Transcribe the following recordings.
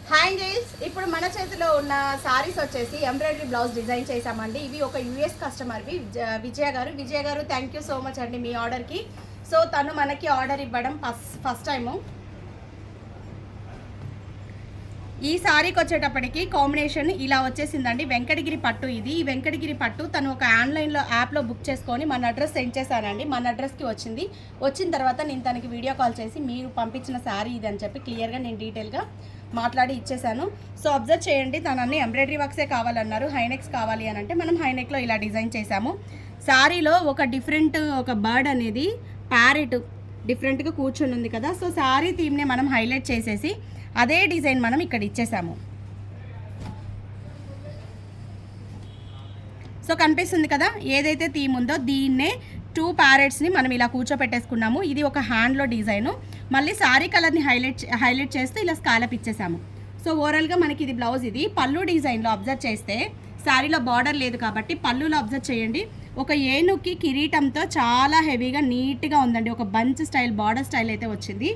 Hi guys, ఇప్పుడు మన చేతిలో ఉన్న సారీస్ వచ్చేసి ఎంబ్రాయిడరీ బ్లౌజ్ డిజైన్ చేసామండి. ఇవి ఒక యూఎస్ కస్టమర్వి విజయ గారు థ్యాంక్ యూ సో మచ్ అండి మీ ఆర్డర్కి. సో తను మనకి ఆర్డర్ ఇవ్వడం ఫస్ట్ టైము. ఈ సారీకి వచ్చేటప్పటికి కాంబినేషన్ ఇలా వచ్చేసిందండి. వెంకటగిరి పట్టు ఇది. ఈ వెంకటగిరి పట్టు తను ఒక ఆన్లైన్లో యాప్లో బుక్ చేసుకొని మన అడ్రస్ సెండ్ చేశానండి. మన అడ్రస్కి వచ్చిన తర్వాత నేను తనకి వీడియో కాల్ చేసి మీరు పంపించిన శారీ ఇది అని చెప్పి క్లియర్గా నేను డీటెయిల్గా మాట్లాడి ఇచ్చేసాను. సో అబ్జర్వ్ చేయండి, తను అన్ని ఎంబ్రాయిడరీ వర్క్సే కావాలన్నారు. హైనెక్స్ కావాలి అని అంటే మనం హైనెక్లో ఇలా డిజైన్ చేసాము. శారీలో ఒక బర్డ్ అనేది ప్యారెట్ డిఫరెంట్గా కూర్చొని ఉంది కదా. సో శారీ థీమ్ని మనం హైలైట్ చేసేసి అదే డిజైన్ మనం ఇక్కడ ఇచ్చేసాము. సో కనిపిస్తుంది కదా, ఏదైతే థీమ్ ఉందో దీన్నే 2 ప్యారెట్స్ని మనం ఇలా కూర్చోపెట్టేసుకున్నాము. ఇది ఒక హ్యాండ్లో డిజైను. మళ్ళీ శారీ కలర్ని హైలైట్ చేస్తూ ఇలా స్కాలప్ ఇచ్చేసాము. సో ఓవరాల్గా మనకి ఇది బ్లౌజ్. ఇది పళ్ళు డిజైన్లో అబ్జర్వ్ చేస్తే శారీలో బార్డర్ లేదు కాబట్టి పళ్ళులో అబ్జర్వ్ చేయండి. ఒక ఏనుక్కి కిరీటంతో చాలా హెవీగా నీట్గా ఉందండి. ఒక బంచ్ స్టైల్ బార్డర్ స్టైల్ అయితే వచ్చింది.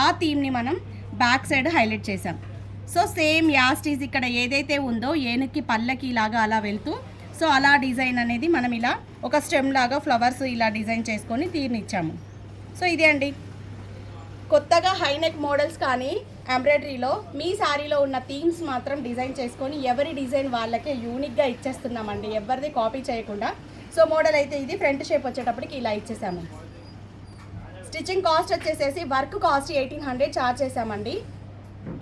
ఆ థీమ్ని మనం బ్యాక్ సైడ్ హైలైట్ చేసాం. సో సేమ్ యాస్టీజ్ ఇక్కడ ఏదైతే ఉందో ఏనుక్కి పళ్ళకి లాగా అలా వెళ్తూ సో అలా డిజైన్ అనేది మనం ఇలా ఒక స్టెమ్ లాగా ఫ్లవర్స్ ఇలా డిజైన్ చేసుకొని థీమ్ ఇచ్చాము. సో ఇదే అండి, కొత్తగా హైనెక్ మోడల్స్ కానీ ఎంబ్రాయిడరీలో మీ శారీలో ఉన్న థీమ్స్ మాత్రం డిజైన్ చేసుకొని ఎవరి డిజైన్ వాళ్ళకే యూనిక్గా ఇచ్చేస్తున్నామండి, ఎవరిది కాపీ చేయకుండా. సో మోడల్ అయితే ఇది ఫ్రంట్ షేప్ వచ్చేటప్పటికి ఇలా ఇచ్చేసాము. స్టిచ్చింగ్ కాస్ట్ వచ్చేసేసి వర్క్ కాస్ట్ 1800 ఛార్జ్ చేసామండి.